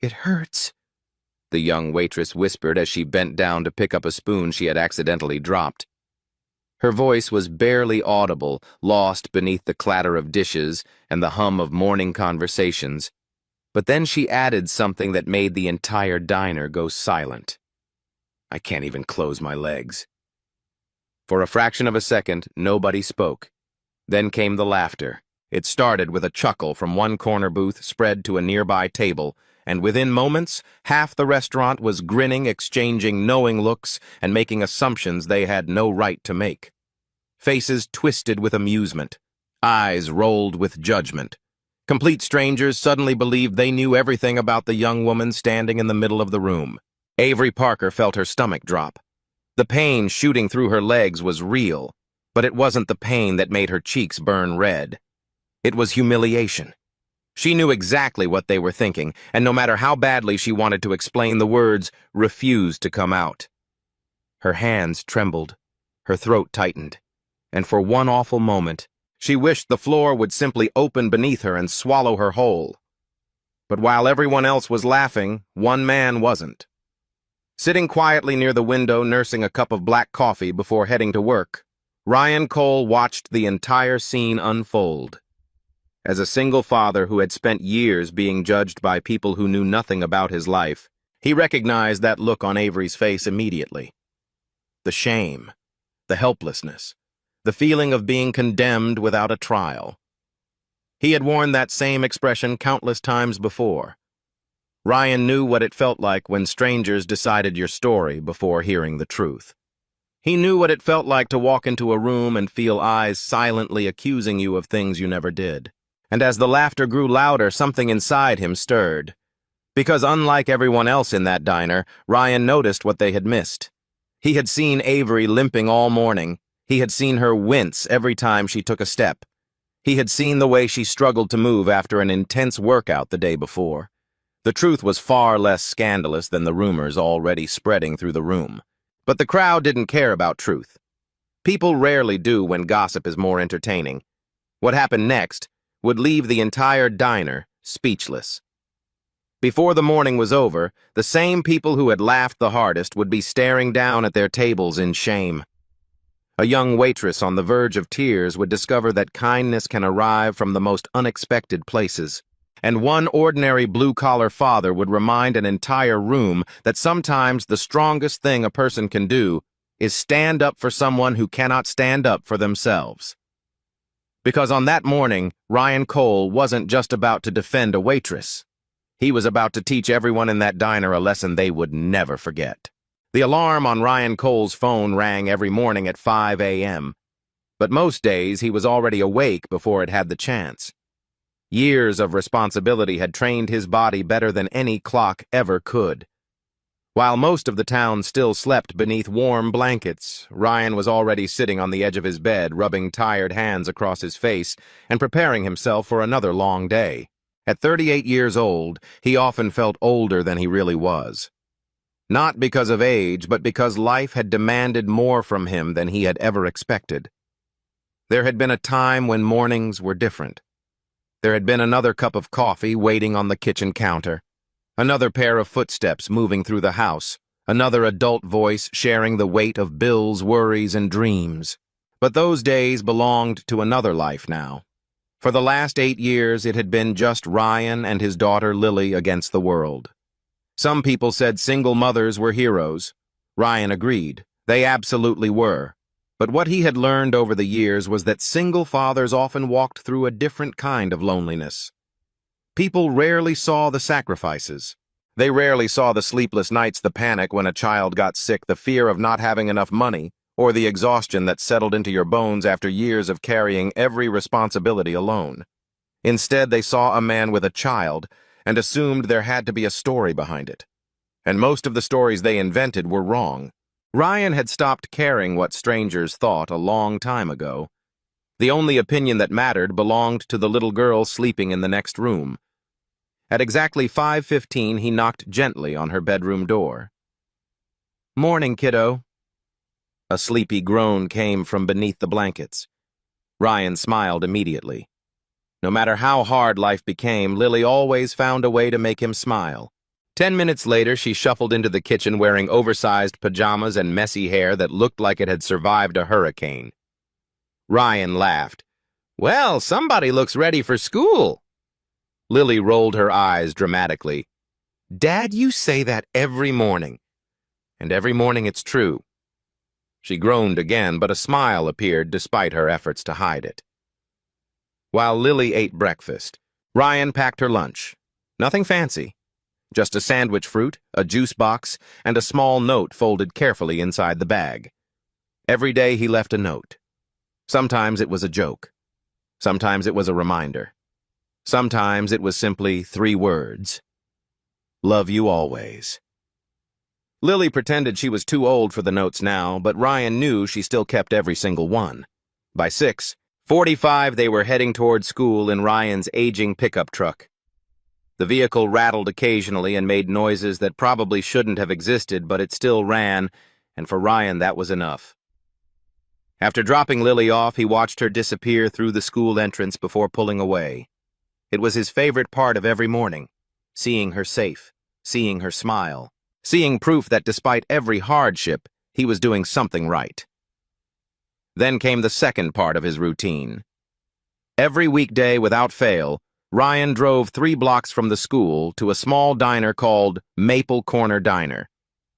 "It hurts," the young waitress whispered as she bent down to pick up a spoon she had accidentally dropped. Her voice was barely audible, lost beneath the clatter of dishes and the hum of morning conversations. But then she added something that made the entire diner go silent. "I can't even close my legs." For a fraction of a second, nobody spoke. Then came the laughter. It started with a chuckle from one corner booth spread to a nearby table, and within moments, half the restaurant was grinning, exchanging knowing looks, and making assumptions they had no right to make. Faces twisted with amusement. Eyes rolled with judgment. Complete strangers suddenly believed they knew everything about the young woman standing in the middle of the room. Avery Parker felt her stomach drop. The pain shooting through her legs was real, but it wasn't the pain that made her cheeks burn red. It was humiliation. She knew exactly what they were thinking, and no matter how badly she wanted to explain, the words refused to come out. Her hands trembled, her throat tightened, and for one awful moment, she wished the floor would simply open beneath her and swallow her whole. But while everyone else was laughing, one man wasn't. Sitting quietly near the window, nursing a cup of black coffee before heading to work, Ryan Cole watched the entire scene unfold. As a single father who had spent years being judged by people who knew nothing about his life, he recognized that look on Avery's face immediately. The shame, the helplessness, the feeling of being condemned without a trial. He had worn that same expression countless times before. Ryan knew what it felt like when strangers decided your story before hearing the truth. He knew what it felt like to walk into a room and feel eyes silently accusing you of things you never did. And as the laughter grew louder, something inside him stirred. Because unlike everyone else in that diner, Ryan noticed what they had missed. He had seen Avery limping all morning. He had seen her wince every time she took a step. He had seen the way she struggled to move after an intense workout the day before. The truth was far less scandalous than the rumors already spreading through the room. But the crowd didn't care about truth. People rarely do when gossip is more entertaining. What happened next would leave the entire diner speechless. Before the morning was over, the same people who had laughed the hardest would be staring down at their tables in shame. A young waitress on the verge of tears would discover that kindness can arrive from the most unexpected places. And one ordinary blue-collar father would remind an entire room that sometimes the strongest thing a person can do is stand up for someone who cannot stand up for themselves. Because on that morning, Ryan Cole wasn't just about to defend a waitress. He was about to teach everyone in that diner a lesson they would never forget. The alarm on Ryan Cole's phone rang every morning at 5 a.m., but most days he was already awake before it had the chance. Years of responsibility had trained his body better than any clock ever could. While most of the town still slept beneath warm blankets, Ryan was already sitting on the edge of his bed, rubbing tired hands across his face and preparing himself for another long day. At 38 years old, he often felt older than he really was. Not because of age, but because life had demanded more from him than he had ever expected. There had been a time when mornings were different. There had been another cup of coffee waiting on the kitchen counter, another pair of footsteps moving through the house, another adult voice sharing the weight of bills, worries, and dreams. But those days belonged to another life now. For the last 8 years, it had been just Ryan and his daughter Lily against the world. Some people said single mothers were heroes. Ryan agreed. They absolutely were. But what he had learned over the years was that single fathers often walked through a different kind of loneliness. People rarely saw the sacrifices. They rarely saw the sleepless nights, the panic when a child got sick, the fear of not having enough money, or the exhaustion that settled into your bones after years of carrying every responsibility alone. Instead, they saw a man with a child and assumed there had to be a story behind it. And most of the stories they invented were wrong. Ryan had stopped caring what strangers thought a long time ago. The only opinion that mattered belonged to the little girl sleeping in the next room. At exactly 5:15, he knocked gently on her bedroom door. "Morning, kiddo." A sleepy groan came from beneath the blankets. Ryan smiled immediately. No matter how hard life became, Lily always found a way to make him smile. 10 minutes later, she shuffled into the kitchen wearing oversized pajamas and messy hair that looked like it had survived a hurricane. Ryan laughed. "Well, somebody looks ready for school." Lily rolled her eyes dramatically. "Dad, you say that every morning. And every morning it's true." She groaned again, but a smile appeared despite her efforts to hide it. While Lily ate breakfast, Ryan packed her lunch. Nothing fancy. Just a sandwich fruit, a juice box, and a small note folded carefully inside the bag. Every day he left a note. Sometimes it was a joke. Sometimes it was a reminder. Sometimes it was simply 3 words. "Love you always." Lily pretended she was too old for the notes now, but Ryan knew she still kept every single one. By 6:45, they were heading toward school in Ryan's aging pickup truck. The vehicle rattled occasionally and made noises that probably shouldn't have existed, but it still ran, and for Ryan that was enough. After dropping Lily off, he watched her disappear through the school entrance before pulling away. It was his favorite part of every morning, seeing her safe, seeing her smile, seeing proof that despite every hardship, he was doing something right. Then came the second part of his routine. Every weekday, without fail, Ryan drove 3 blocks from the school to a small diner called Maple Corner Diner.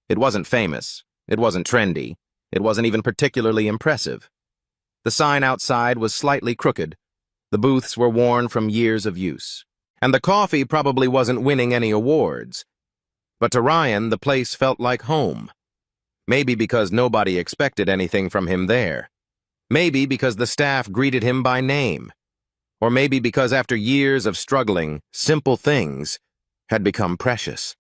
It wasn't famous. It wasn't trendy. It wasn't even particularly impressive. The sign outside was slightly crooked. The booths were worn from years of use. And the coffee probably wasn't winning any awards. But to Ryan, the place felt like home. Maybe because nobody expected anything from him there. Maybe because the staff greeted him by name. Or maybe because after years of struggling, simple things had become precious.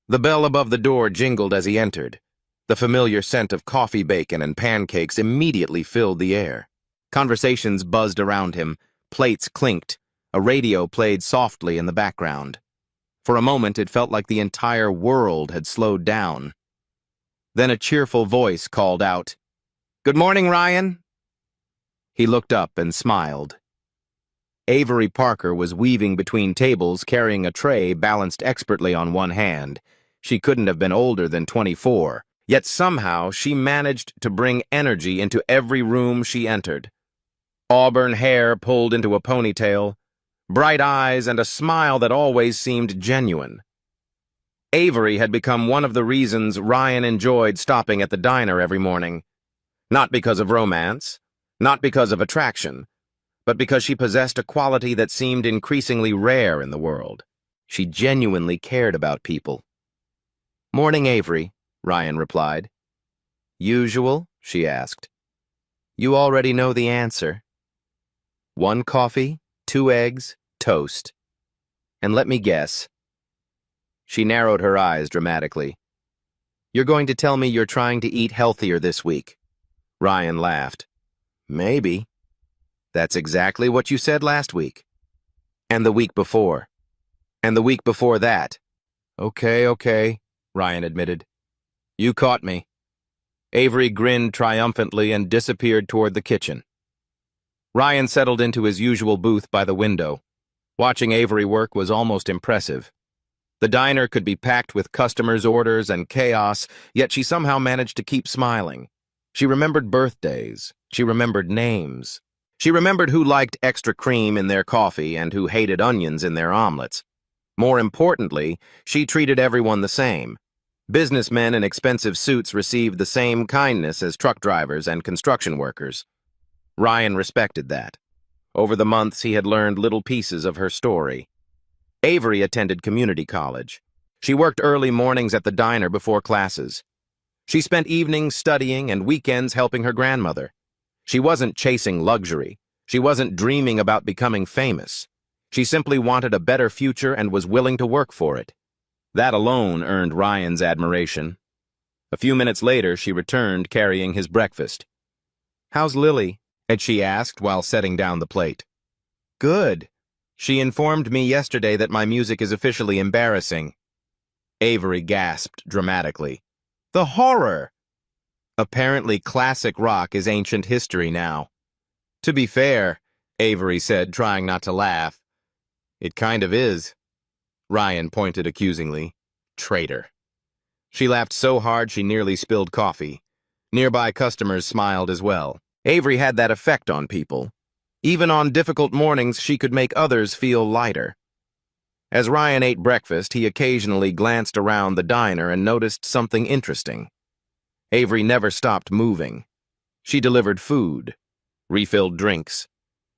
The bell above the door jingled as he entered. The familiar scent of coffee bacon and pancakes immediately filled the air. Conversations buzzed around him, plates clinked, a radio played softly in the background. For a moment, it felt like the entire world had slowed down. Then a cheerful voice called out, "Good morning, Ryan." He looked up and smiled. Avery Parker was weaving between tables carrying a tray balanced expertly on one hand. She couldn't have been older than 24, yet somehow she managed to bring energy into every room she entered. Auburn hair pulled into a ponytail, bright eyes, and a smile that always seemed genuine. Avery had become one of the reasons Ryan enjoyed stopping at the diner every morning. Not because of romance, not because of attraction, but because she possessed a quality that seemed increasingly rare in the world. She genuinely cared about people. "Morning, Avery," Ryan replied. "Usual?" she asked. "You already know the answer. 1 coffee, 2 eggs, toast. And let me guess." She narrowed her eyes dramatically. "You're going to tell me you're trying to eat healthier this week." Ryan laughed. "Maybe. That's exactly what you said last week. And the week before. And the week before that." Okay, Ryan admitted. "You caught me." Avery grinned triumphantly and disappeared toward the kitchen. Ryan settled into his usual booth by the window. Watching Avery work was almost impressive. The diner could be packed with customers' orders and chaos, yet she somehow managed to keep smiling. She remembered birthdays. She remembered names. She remembered who liked extra cream in their coffee and who hated onions in their omelets. More importantly, she treated everyone the same. Businessmen in expensive suits received the same kindness as truck drivers and construction workers. Ryan respected that. Over the months, he had learned little pieces of her story. Avery attended community college. She worked early mornings at the diner before classes. She spent evenings studying and weekends helping her grandmother. She wasn't chasing luxury. She wasn't dreaming about becoming famous. She simply wanted a better future and was willing to work for it. That alone earned Ryan's admiration. A few minutes later, she returned carrying his breakfast. "How's Lily?" she asked while setting down the plate. "Good. She informed me yesterday that my music is officially embarrassing." Avery gasped dramatically. "The horror!" "Apparently classic rock is ancient history now." "To be fair," Avery said, trying not to laugh, "it kind of is." Ryan pointed accusingly. Traitor. She laughed so hard she nearly spilled coffee. Nearby customers smiled as well. Avery had that effect on people. Even on difficult mornings, she could make others feel lighter. As Ryan ate breakfast, he occasionally glanced around the diner and noticed something interesting. Avery never stopped moving. She delivered food, refilled drinks,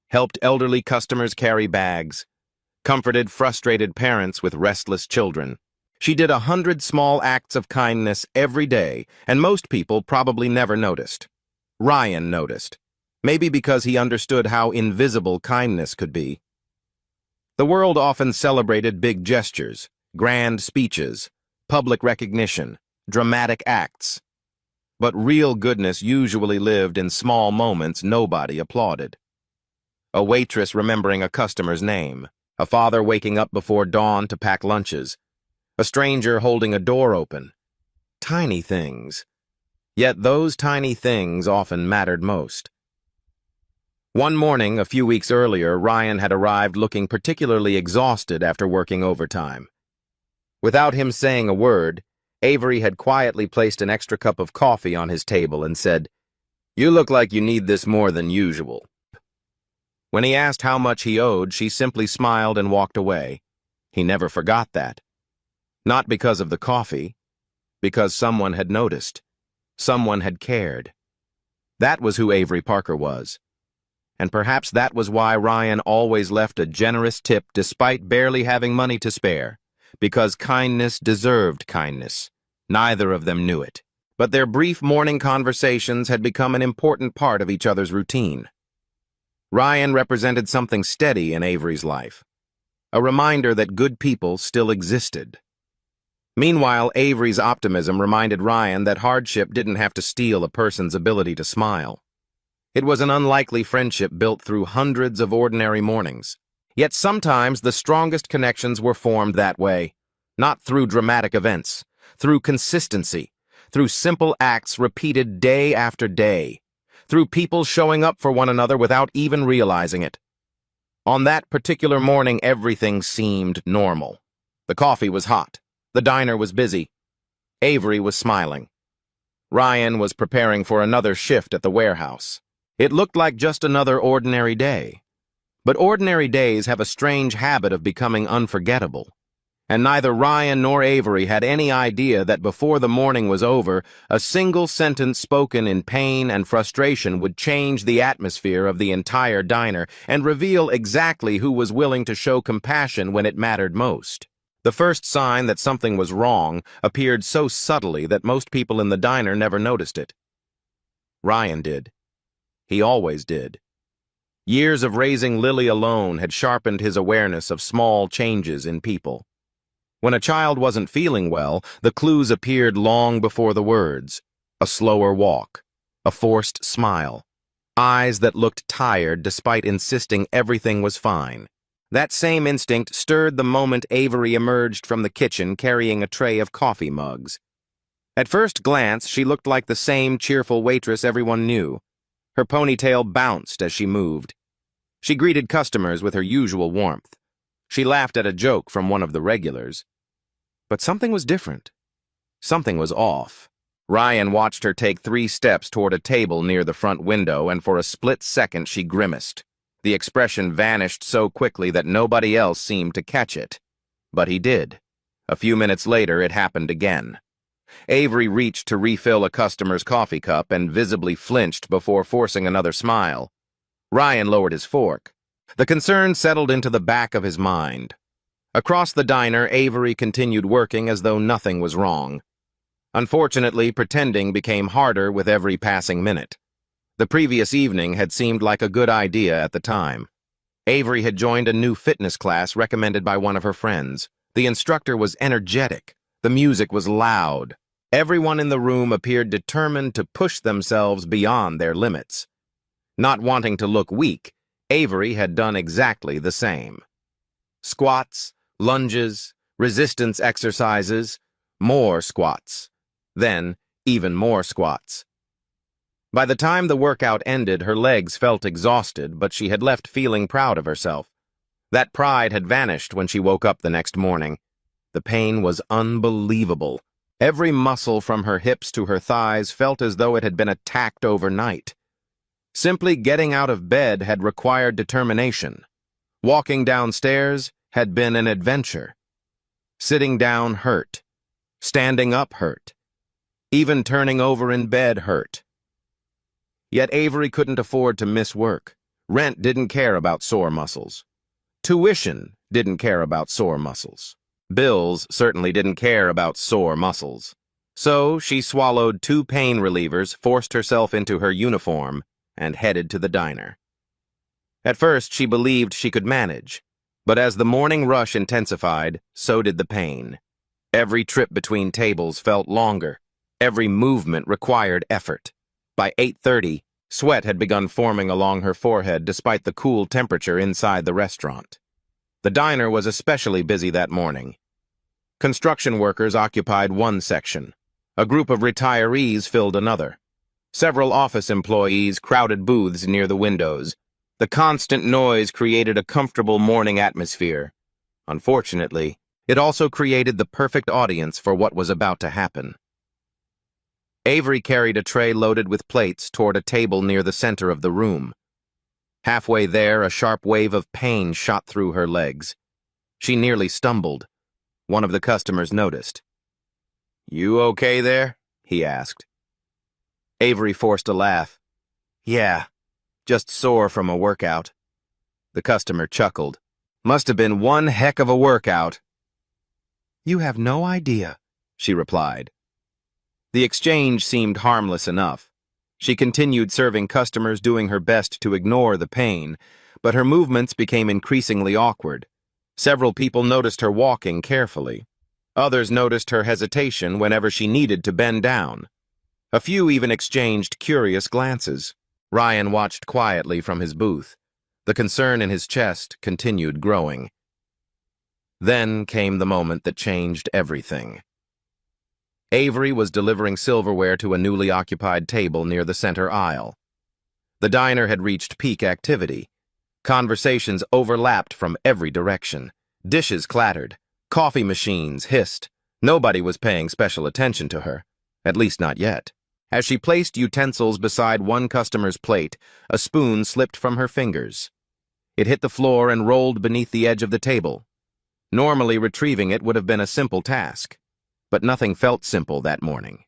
helped elderly customers carry bags, comforted frustrated parents with restless children. She did 100 small acts of kindness every day, and most people probably never noticed. Ryan noticed, maybe because he understood how invisible kindness could be. The world often celebrated big gestures, grand speeches, public recognition, dramatic acts. But real goodness usually lived in small moments nobody applauded. A waitress remembering a customer's name, a father waking up before dawn to pack lunches, a stranger holding a door open. Tiny things. Yet those tiny things often mattered most. One morning, a few weeks earlier, Ryan had arrived looking particularly exhausted after working overtime. Without him saying a word, Avery had quietly placed an extra cup of coffee on his table and said, "You look like you need this more than usual." When he asked how much he owed, she simply smiled and walked away. He never forgot that. Not because of the coffee, because someone had noticed. Someone had cared. That was who Avery Parker was. And perhaps that was why Ryan always left a generous tip despite barely having money to spare. Because kindness deserved kindness. Neither of them knew it. But their brief morning conversations had become an important part of each other's routine. Ryan represented something steady in Avery's life. A reminder that good people still existed. Meanwhile, Avery's optimism reminded Ryan that hardship didn't have to steal a person's ability to smile. It was an unlikely friendship built through hundreds of ordinary mornings. Yet sometimes the strongest connections were formed that way, not through dramatic events, through consistency, through simple acts repeated day after day, through people showing up for one another without even realizing it. On that particular morning, everything seemed normal. The coffee was hot. The diner was busy. Avery was smiling. Ryan was preparing for another shift at the warehouse. It looked like just another ordinary day. But ordinary days have a strange habit of becoming unforgettable. And neither Ryan nor Avery had any idea that before the morning was over, a single sentence spoken in pain and frustration would change the atmosphere of the entire diner and reveal exactly who was willing to show compassion when it mattered most. The first sign that something was wrong appeared so subtly that most people in the diner never noticed it. Ryan did. He always did. Years of raising Lily alone had sharpened his awareness of small changes in people. When a child wasn't feeling well, the clues appeared long before the words. A slower walk, a forced smile, eyes that looked tired despite insisting everything was fine. That same instinct stirred the moment Avery emerged from the kitchen carrying a tray of coffee mugs. At first glance, she looked like the same cheerful waitress everyone knew. Her ponytail bounced as she moved. She greeted customers with her usual warmth. She laughed at a joke from one of the regulars. But something was different. Something was off. Ryan watched her take 3 steps toward a table near the front window, and for a split second she grimaced. The expression vanished so quickly that nobody else seemed to catch it. But he did. A few minutes later, it happened again. Avery reached to refill a customer's coffee cup and visibly flinched before forcing another smile. Ryan lowered his fork. The concern settled into the back of his mind. Across the diner, Avery continued working as though nothing was wrong. Unfortunately, pretending became harder with every passing minute. The previous evening had seemed like a good idea at the time. Avery had joined a new fitness class recommended by one of her friends. The instructor was energetic. The music was loud. Everyone in the room appeared determined to push themselves beyond their limits. Not wanting to look weak, Avery had done exactly the same. Squats, lunges, resistance exercises, more squats. Then, even more squats. By the time the workout ended, her legs felt exhausted, but she had left feeling proud of herself. That pride had vanished when she woke up the next morning. The pain was unbelievable. Every muscle from her hips to her thighs felt as though it had been attacked overnight. Simply getting out of bed had required determination. Walking downstairs had been an adventure. Sitting down hurt. Standing up hurt. Even turning over in bed hurt. Yet Avery couldn't afford to miss work. Rent didn't care about sore muscles. Tuition didn't care about sore muscles. Bills certainly didn't care about sore muscles. So she swallowed 2 pain relievers, forced herself into her uniform, and headed to the diner. At first, she believed she could manage, but as the morning rush intensified, so did the pain. Every trip between tables felt longer. Every movement required effort. By 8:30, sweat had begun forming along her forehead despite the cool temperature inside the restaurant. The diner was especially busy that morning. Construction workers occupied one section. A group of retirees filled another. Several office employees crowded booths near the windows. The constant noise created a comfortable morning atmosphere. Unfortunately, it also created the perfect audience for what was about to happen. Avery carried a tray loaded with plates toward a table near the center of the room. Halfway there, a sharp wave of pain shot through her legs. She nearly stumbled. One of the customers noticed. "You okay there?" he asked. Avery forced a laugh. "Yeah, just sore from a workout." The customer chuckled. "Must have been one heck of a workout." "You have no idea," she replied. The exchange seemed harmless enough. She continued serving customers, doing her best to ignore the pain, but her movements became increasingly awkward. Several people noticed her walking carefully. Others noticed her hesitation whenever she needed to bend down. A few even exchanged curious glances. Ryan watched quietly from his booth. The concern in his chest continued growing. Then came the moment that changed everything. Avery was delivering silverware to a newly occupied table near the center aisle. The diner had reached peak activity. Conversations overlapped from every direction. Dishes clattered. Coffee machines hissed. Nobody was paying special attention to her, at least not yet. As she placed utensils beside one customer's plate, a spoon slipped from her fingers. It hit the floor and rolled beneath the edge of the table. Normally, retrieving it would have been a simple task, but nothing felt simple that morning.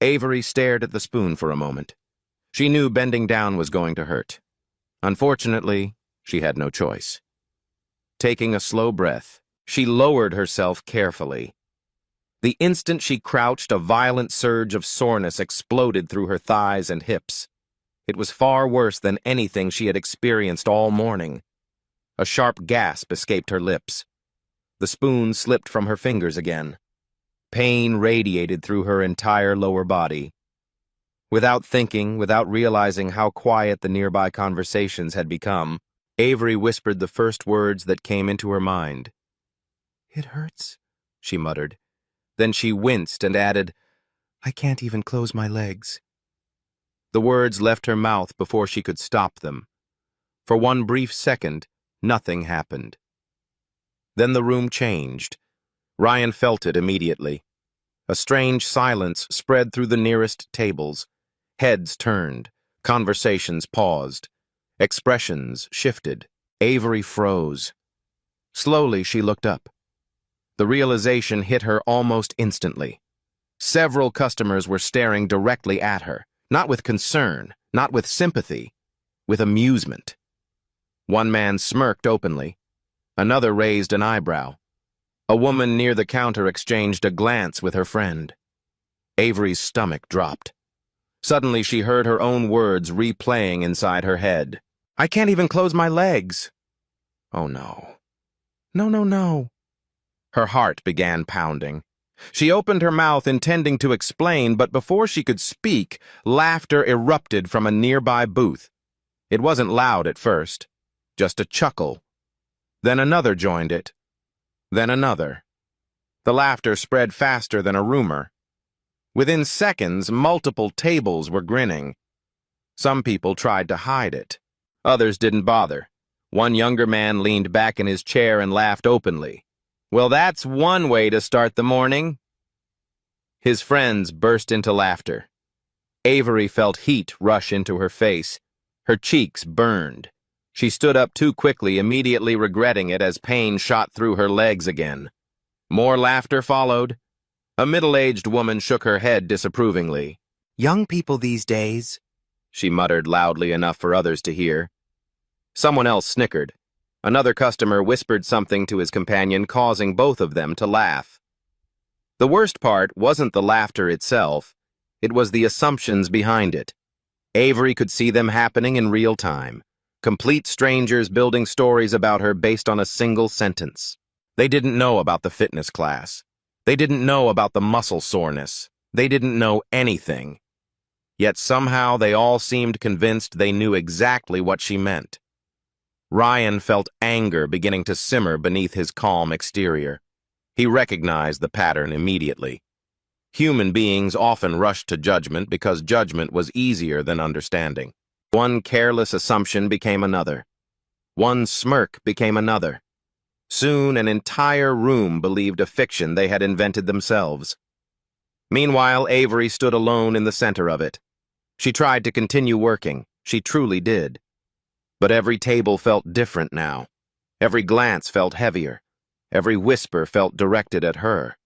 Avery stared at the spoon for a moment. She knew bending down was going to hurt. Unfortunately, she had no choice. Taking a slow breath, she lowered herself carefully. The instant she crouched, a violent surge of soreness exploded through her thighs and hips. It was far worse than anything she had experienced all morning. A sharp gasp escaped her lips. The spoon slipped from her fingers again. Pain radiated through her entire lower body. Without thinking, without realizing how quiet the nearby conversations had become, Avery whispered the first words that came into her mind. "It hurts," she muttered. Then she winced and added, "I can't even close my legs." The words left her mouth before she could stop them. For one brief second, nothing happened. Then the room changed. Ryan felt it immediately. A strange silence spread through the nearest tables. Heads turned. Conversations paused. Expressions shifted. Avery froze. Slowly, she looked up. The realization hit her almost instantly. Several customers were staring directly at her, not with concern, not with sympathy, with amusement. One man smirked openly. Another raised an eyebrow. A woman near the counter exchanged a glance with her friend. Avery's stomach dropped. Suddenly, she heard her own words replaying inside her head. "I can't even close my legs." Oh no. No, no, no. Her heart began pounding. She opened her mouth intending to explain, but before she could speak, laughter erupted from a nearby booth. It wasn't loud at first, just a chuckle. Then another joined it. Then another. The laughter spread faster than a rumor. Within seconds, multiple tables were grinning. Some people tried to hide it. Others didn't bother. One younger man leaned back in his chair and laughed openly. "Well, that's one way to start the morning." His friends burst into laughter. Avery felt heat rush into her face. Her cheeks burned. She stood up too quickly, immediately regretting it as pain shot through her legs again. More laughter followed. A middle-aged woman shook her head disapprovingly. "Young people these days," she muttered loudly enough for others to hear. Someone else snickered. Another customer whispered something to his companion, causing both of them to laugh. The worst part wasn't the laughter itself, it was the assumptions behind it. Avery could see them happening in real time. Complete strangers building stories about her based on a single sentence. They didn't know about the fitness class. They didn't know about the muscle soreness. They didn't know anything. Yet somehow they all seemed convinced they knew exactly what she meant. Ryan felt anger beginning to simmer beneath his calm exterior. He recognized the pattern immediately. Human beings often rushed to judgment because judgment was easier than understanding. One careless assumption became another. One smirk became another. Soon an entire room believed a fiction they had invented themselves. Meanwhile, Avery stood alone in the center of it. She tried to continue working. She truly did. But every table felt different now. Every glance felt heavier. Every whisper felt directed at her.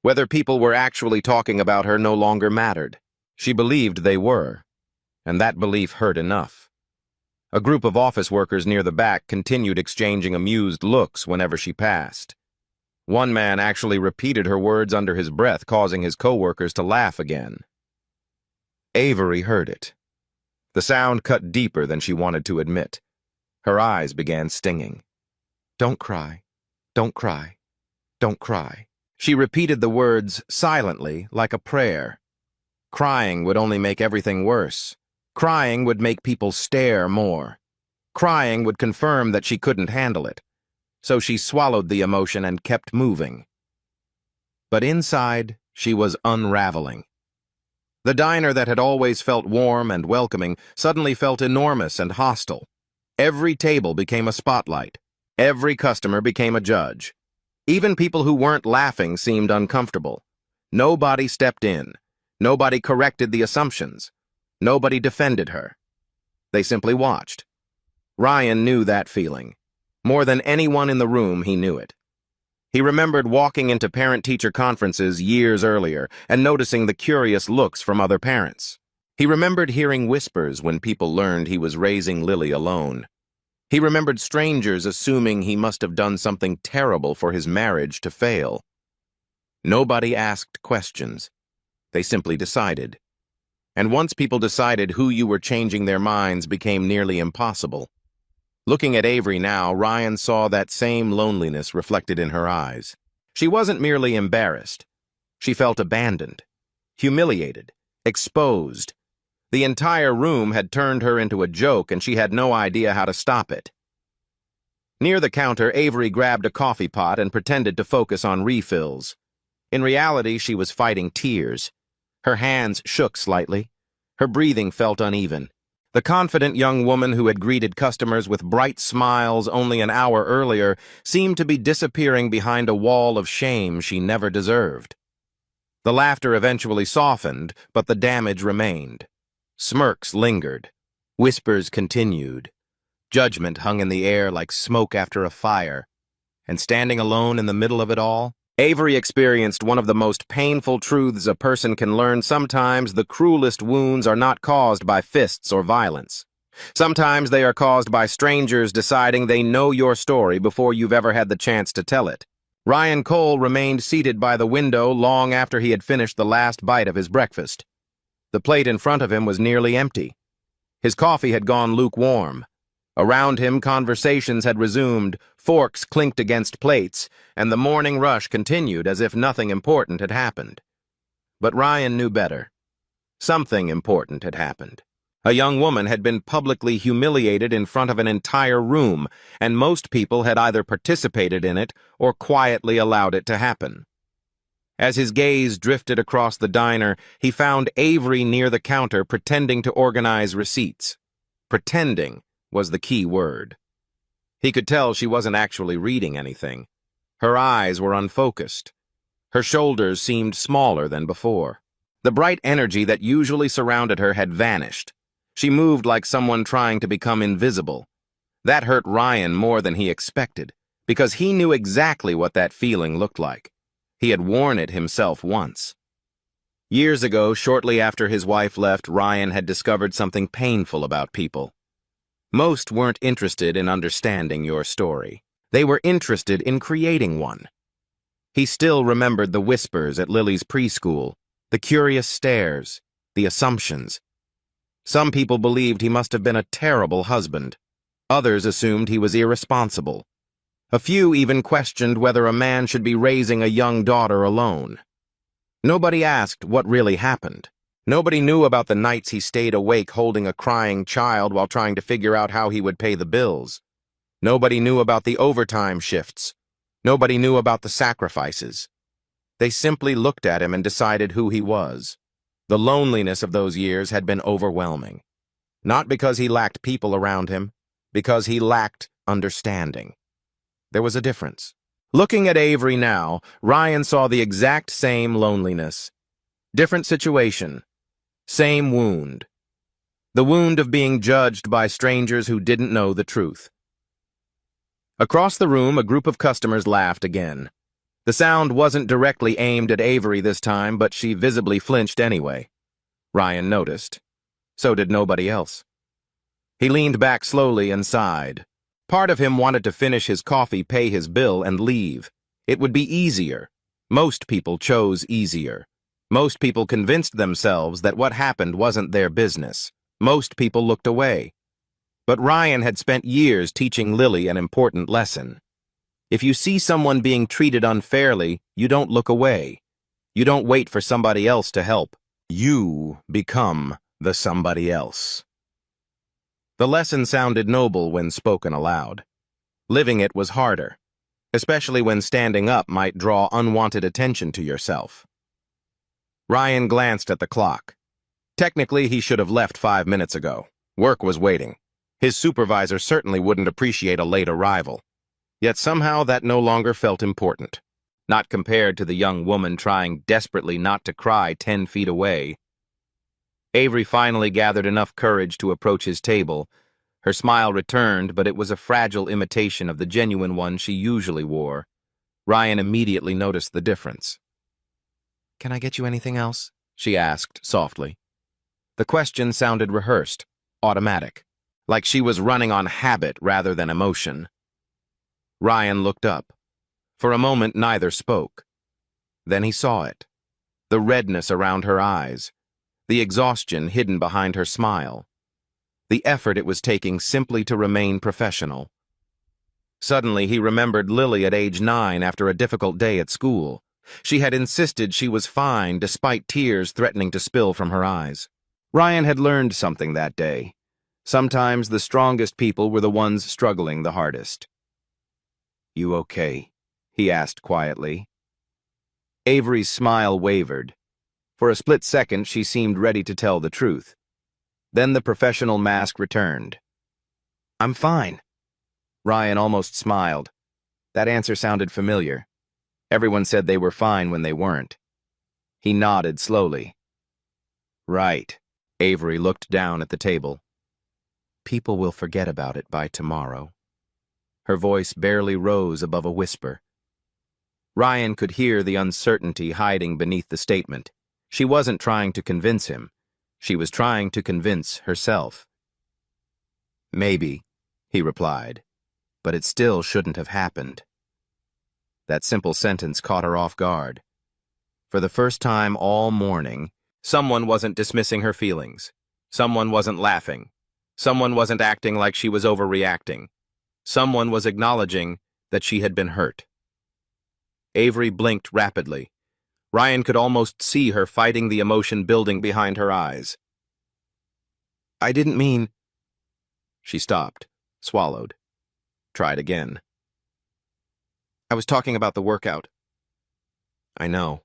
Whether people were actually talking about her no longer mattered. She believed they were, and that belief hurt enough. A group of office workers near the back continued exchanging amused looks whenever she passed. One man actually repeated her words under his breath, causing his coworkers to laugh again. Avery heard it. The sound cut deeper than she wanted to admit. Her eyes began stinging. "Don't cry. Don't cry. Don't cry." She repeated the words silently, like a prayer. Crying would only make everything worse. Crying would make people stare more. Crying would confirm that she couldn't handle it. So she swallowed the emotion and kept moving. But inside, she was unraveling. The diner that had always felt warm and welcoming suddenly felt enormous and hostile. Every table became a spotlight. Every customer became a judge. Even people who weren't laughing seemed uncomfortable. Nobody stepped in. Nobody corrected the assumptions. Nobody defended her. They simply watched. Ryan knew that feeling. More than anyone in the room, he knew it. He remembered walking into parent-teacher conferences years earlier and noticing the curious looks from other parents. He remembered hearing whispers when people learned he was raising Lily alone. He remembered strangers assuming he must have done something terrible for his marriage to fail. Nobody asked questions. They simply decided. And once people decided, who you were changing their minds became nearly impossible. Looking at Avery now, Ryan saw that same loneliness reflected in her eyes. She wasn't merely embarrassed. She felt abandoned, humiliated, exposed. The entire room had turned her into a joke, and she had no idea how to stop it. Near the counter, Avery grabbed a coffee pot and pretended to focus on refills. In reality, she was fighting tears. Her hands shook slightly. Her breathing felt uneven. The confident young woman who had greeted customers with bright smiles only an hour earlier seemed to be disappearing behind a wall of shame she never deserved. The laughter eventually softened, but the damage remained. Smirks lingered. Whispers continued. Judgment hung in the air like smoke after a fire. And standing alone in the middle of it all, Avery experienced one of the most painful truths a person can learn. Sometimes the cruelest wounds are not caused by fists or violence. Sometimes they are caused by strangers deciding they know your story before you've ever had the chance to tell it. Ryan Cole remained seated by the window long after he had finished the last bite of his breakfast. The plate in front of him was nearly empty. His coffee had gone lukewarm. Around him, conversations had resumed, forks clinked against plates, and the morning rush continued as if nothing important had happened. But Ryan knew better. Something important had happened. A young woman had been publicly humiliated in front of an entire room, and most people had either participated in it or quietly allowed it to happen. As his gaze drifted across the diner, he found Avery near the counter pretending to organize receipts. Pretending was the key word. He could tell she wasn't actually reading anything. Her eyes were unfocused. Her shoulders seemed smaller than before. The bright energy that usually surrounded her had vanished. She moved like someone trying to become invisible. That hurt Ryan more than he expected, because he knew exactly what that feeling looked like. He had worn it himself once. Years ago, shortly after his wife left, Ryan had discovered something painful about people. Most weren't interested in understanding your story. They were interested in creating one. He still remembered the whispers at Lily's preschool, the curious stares, the assumptions. Some people believed he must have been a terrible husband. Others assumed he was irresponsible. A few even questioned whether a man should be raising a young daughter alone. Nobody asked what really happened. Nobody knew about the nights he stayed awake holding a crying child while trying to figure out how he would pay the bills. Nobody knew about the overtime shifts. Nobody knew about the sacrifices. They simply looked at him and decided who he was. The loneliness of those years had been overwhelming. Not because he lacked people around him, because he lacked understanding. There was a difference. Looking at Avery now, Ryan saw the exact same loneliness. Different situation. Same wound. The wound of being judged by strangers who didn't know the truth. Across the room, a group of customers laughed again. The sound wasn't directly aimed at Avery this time, but she visibly flinched anyway. Ryan noticed. So did nobody else. He leaned back slowly and sighed. Part of him wanted to finish his coffee, pay his bill, and leave. It would be easier. Most people chose easier. Most people convinced themselves that what happened wasn't their business. Most people looked away. But Ryan had spent years teaching Lily an important lesson. If you see someone being treated unfairly, you don't look away. You don't wait for somebody else to help. You become the somebody else. The lesson sounded noble when spoken aloud. Living it was harder, especially when standing up might draw unwanted attention to yourself. Ryan glanced at the clock. Technically, he should have left 5 minutes ago. Work was waiting. His supervisor certainly wouldn't appreciate a late arrival. Yet somehow that no longer felt important. Not compared to the young woman trying desperately not to cry 10 feet away. Avery finally gathered enough courage to approach his table. Her smile returned, but it was a fragile imitation of the genuine one she usually wore. Ryan immediately noticed the difference. "Can I get you anything else?" she asked softly. The question sounded rehearsed, automatic, like she was running on habit rather than emotion. Ryan looked up. For a moment, neither spoke. Then he saw it. The redness around her eyes. The exhaustion hidden behind her smile. The effort it was taking simply to remain professional. Suddenly, he remembered Lily at age 9 after a difficult day at school. She had insisted she was fine despite tears threatening to spill from her eyes. Ryan had learned something that day. Sometimes the strongest people were the ones struggling the hardest. "You okay?" he asked quietly. Avery's smile wavered. For a split second, she seemed ready to tell the truth. Then the professional mask returned. "I'm fine." Ryan almost smiled. That answer sounded familiar. Everyone said they were fine when they weren't. He nodded slowly. "Right." Avery looked down at the table. "People will forget about it by tomorrow." Her voice barely rose above a whisper. Ryan could hear the uncertainty hiding beneath the statement. She wasn't trying to convince him. She was trying to convince herself. "Maybe," he replied, "but it still shouldn't have happened." That simple sentence caught her off guard. For the first time all morning, someone wasn't dismissing her feelings. Someone wasn't laughing. Someone wasn't acting like she was overreacting. Someone was acknowledging that she had been hurt. Avery blinked rapidly. Ryan could almost see her fighting the emotion building behind her eyes. "I didn't mean—" She stopped, swallowed, tried again. "I was talking about the workout." "I know."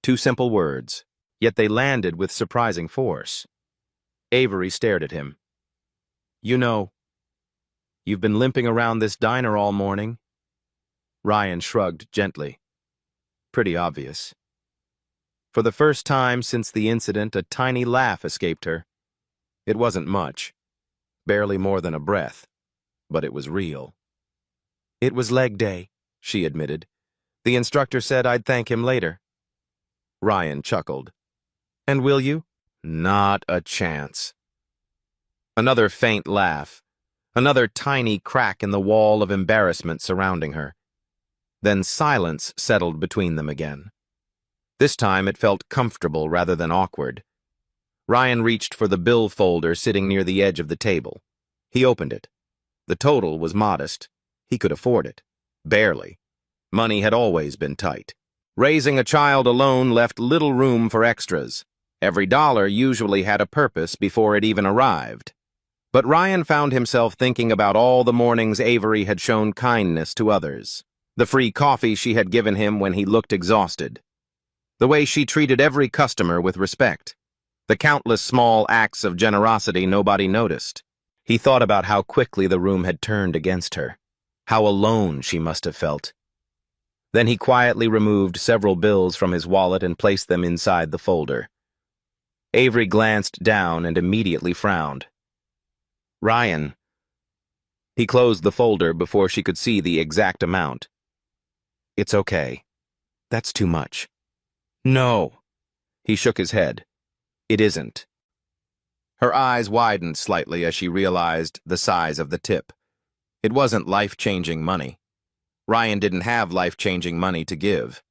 2 simple words, yet they landed with surprising force. Avery stared at him. "You know." You've been limping around this diner all morning. Ryan shrugged gently. Pretty obvious. For the first time since the incident, a tiny laugh escaped her. It wasn't much, barely more than a breath, but it was real. It was leg day, she admitted. The instructor said I'd thank him later. Ryan chuckled. And will you? Not a chance. Another faint laugh, another tiny crack in the wall of embarrassment surrounding her. Then silence settled between them again. This time it felt comfortable rather than awkward. Ryan reached for the bill folder sitting near the edge of the table. He opened it. The total was modest. He could afford it. Barely. Money had always been tight. Raising a child alone left little room for extras. Every dollar usually had a purpose before it even arrived. But Ryan found himself thinking about all the mornings Avery had shown kindness to others. The free coffee she had given him when he looked exhausted. The way she treated every customer with respect. The countless small acts of generosity nobody noticed. He thought about how quickly the room had turned against her. How alone she must have felt. Then he quietly removed several bills from his wallet and placed them inside the folder. Avery glanced down and immediately frowned. Ryan. He closed the folder before she could see the exact amount. It's okay. That's too much. No. He shook his head. It isn't. Her eyes widened slightly as she realized the size of the tip. It wasn't life-changing money. Ryan didn't have life-changing money to give.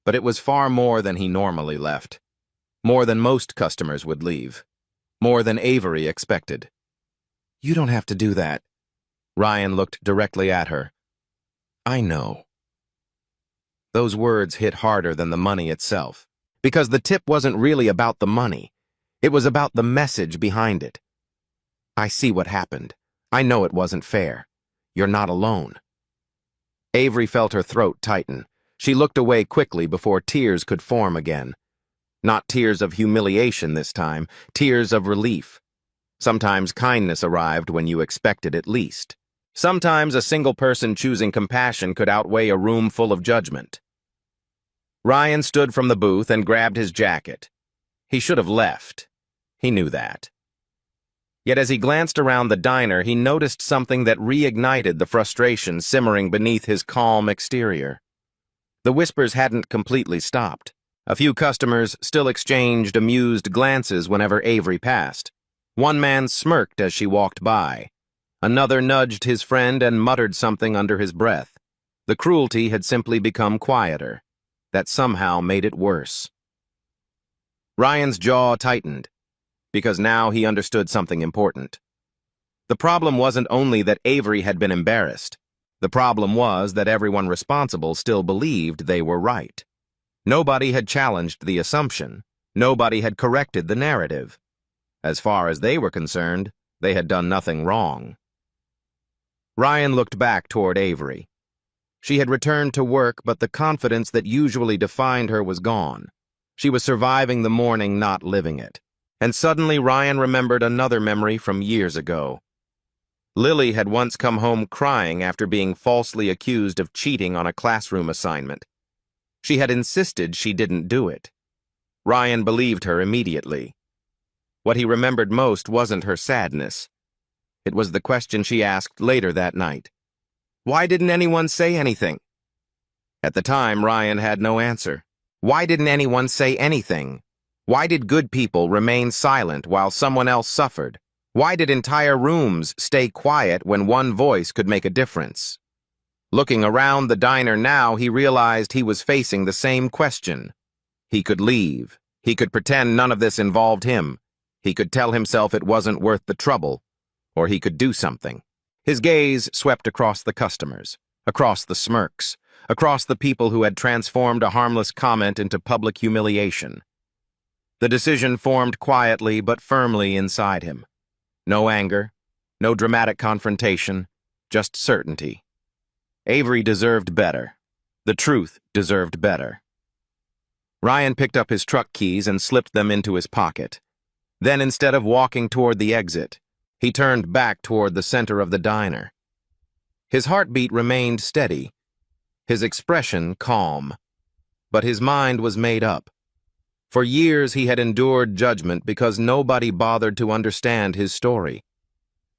But it was far more than he normally left. More than most customers would leave. More than Avery expected. You don't have to do that. Ryan looked directly at her. I know. Those words hit harder than the money itself. Because the tip wasn't really about the money. It was about the message behind it. I see what happened. I know it wasn't fair. You're not alone. Avery felt her throat tighten. She looked away quickly before tears could form again. Not tears of humiliation this time, tears of relief. Sometimes kindness arrived when you expected it least. Sometimes a single person choosing compassion could outweigh a room full of judgment. Ryan stood from the booth and grabbed his jacket. He should have left. He knew that. Yet as he glanced around the diner, he noticed something that reignited the frustration simmering beneath his calm exterior. The whispers hadn't completely stopped. A few customers still exchanged amused glances whenever Avery passed. One man smirked as she walked by. Another nudged his friend and muttered something under his breath. The cruelty had simply become quieter. That somehow made it worse. Ryan's jaw tightened, because now he understood something important. The problem wasn't only that Avery had been embarrassed. The problem was that everyone responsible still believed they were right. Nobody had challenged the assumption. Nobody had corrected the narrative. As far as they were concerned, they had done nothing wrong. Ryan looked back toward Avery. She had returned to work, but the confidence that usually defined her was gone. She was surviving the morning, not living it. And suddenly Ryan remembered another memory from years ago. Lily had once come home crying after being falsely accused of cheating on a classroom assignment. She had insisted she didn't do it. Ryan believed her immediately. What he remembered most wasn't her sadness. It was the question she asked later that night. Why didn't anyone say anything? At the time, Ryan had no answer. Why didn't anyone say anything? Why did good people remain silent while someone else suffered? Why did entire rooms stay quiet when one voice could make a difference? Looking around the diner now, he realized he was facing the same question. He could leave. He could pretend none of this involved him. He could tell himself it wasn't worth the trouble. Or he could do something. His gaze swept across the customers, across the smirks, across the people who had transformed a harmless comment into public humiliation. The decision formed quietly but firmly inside him. No anger, no dramatic confrontation, just certainty. Avery deserved better. The truth deserved better. Ryan picked up his truck keys and slipped them into his pocket. Then, instead of walking toward the exit, he turned back toward the center of the diner. His heartbeat remained steady, his expression calm. But his mind was made up. For years he had endured judgment because nobody bothered to understand his story.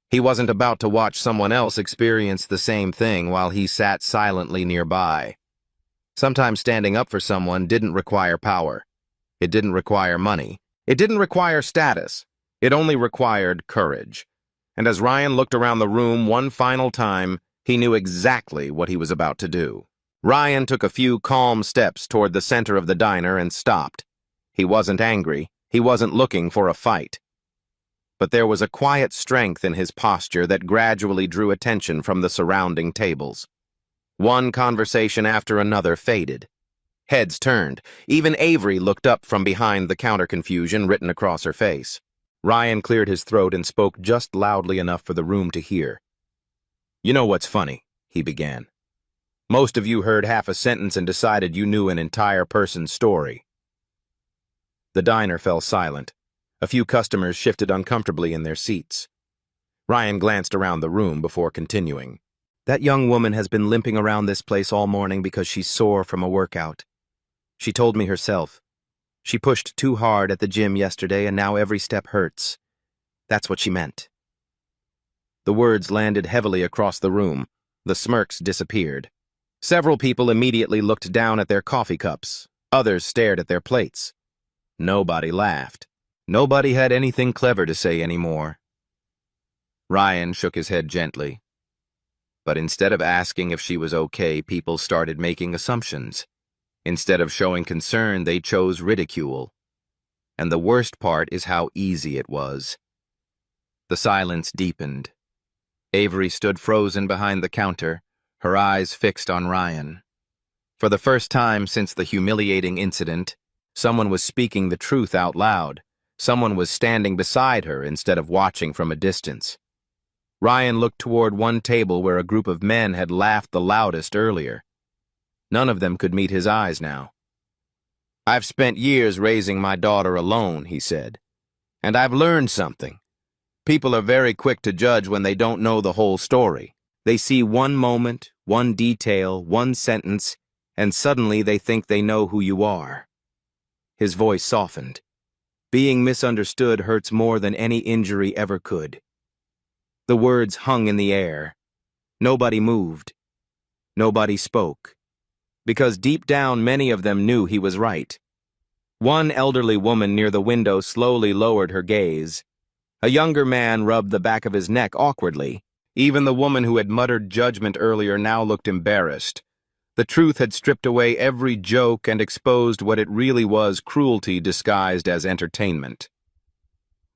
He wasn't about to watch someone else experience the same thing while he sat silently nearby. Sometimes standing up for someone didn't require power. It didn't require money. It didn't require status. It only required courage. And as Ryan looked around the room one final time, he knew exactly what he was about to do. Ryan took a few calm steps toward the center of the diner and stopped. He wasn't angry. He wasn't looking for a fight. But there was a quiet strength in his posture that gradually drew attention from the surrounding tables. One conversation after another faded. Heads turned. Even Avery looked up from behind the counter, confusion written across her face. Ryan cleared his throat and spoke just loudly enough for the room to hear. "You know what's funny?" he began. "Most of you heard half a sentence and decided you knew an entire person's story." The diner fell silent. A few customers shifted uncomfortably in their seats. Ryan glanced around the room before continuing. "That young woman has been limping around this place all morning because she's sore from a workout. She told me herself. She pushed too hard at the gym yesterday and now every step hurts. That's what she meant." The words landed heavily across the room. The smirks disappeared. Several people immediately looked down at their coffee cups. Others stared at their plates. Nobody laughed. Nobody had anything clever to say anymore. Ryan shook his head gently. But instead of asking if she was okay, people started making assumptions. Instead of showing concern, they chose ridicule. And the worst part is how easy it was. The silence deepened. Avery stood frozen behind the counter, her eyes fixed on Ryan. For the first time since the humiliating incident, someone was speaking the truth out loud. Someone was standing beside her instead of watching from a distance. Ryan looked toward one table where a group of men had laughed the loudest earlier. None of them could meet his eyes now. "I've spent years raising my daughter alone," he said. "And I've learned something. People are very quick to judge when they don't know the whole story. They see one moment, one detail, one sentence, and suddenly they think they know who you are." His voice softened. "Being misunderstood hurts more than any injury ever could." The words hung in the air. Nobody moved. Nobody spoke. Because deep down many of them knew he was right. One elderly woman near the window slowly lowered her gaze. A younger man rubbed the back of his neck awkwardly. Even the woman who had muttered judgment earlier now looked embarrassed. The truth had stripped away every joke and exposed what it really was: cruelty disguised as entertainment.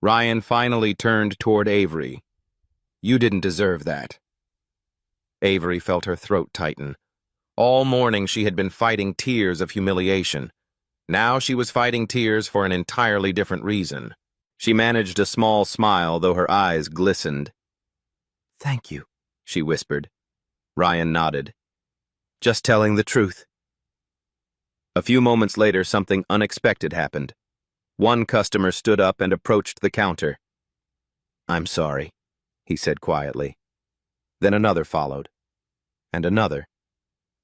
Ryan finally turned toward Avery. "You didn't deserve that." Avery felt her throat tighten. All morning she had been fighting tears of humiliation. Now she was fighting tears for an entirely different reason. She managed a small smile, though her eyes glistened. "Thank you," she whispered. Ryan nodded. "Just telling the truth." A few moments later, something unexpected happened. One customer stood up and approached the counter. "I'm sorry," he said quietly. Then another followed. And another.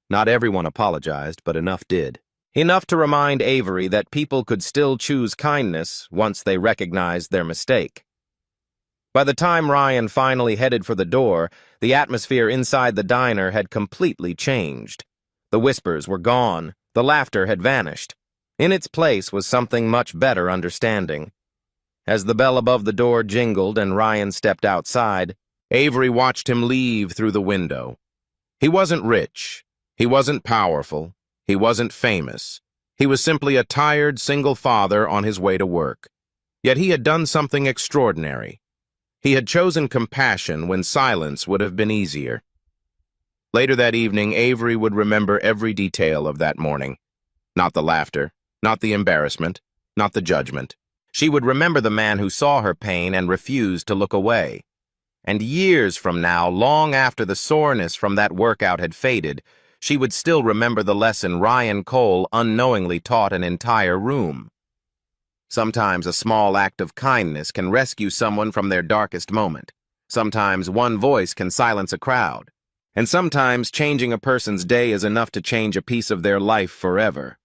Not everyone apologized, but enough did. Enough to remind Avery that people could still choose kindness once they recognized their mistake. By the time Ryan finally headed for the door, the atmosphere inside the diner had completely changed. The whispers were gone. The laughter had vanished. In its place was something much better: understanding. As the bell above the door jingled and Ryan stepped outside, Avery watched him leave through the window. He wasn't rich. He wasn't powerful. He wasn't famous. He was simply a tired single father on his way to work. Yet he had done something extraordinary. He had chosen compassion when silence would have been easier. Later that evening, Avery would remember every detail of that morning. Not the laughter, not the embarrassment, not the judgment. She would remember the man who saw her pain and refused to look away. And years from now, long after the soreness from that workout had faded, she would still remember the lesson Ryan Cole unknowingly taught an entire room. Sometimes a small act of kindness can rescue someone from their darkest moment. Sometimes one voice can silence a crowd. And sometimes changing a person's day is enough to change a piece of their life forever.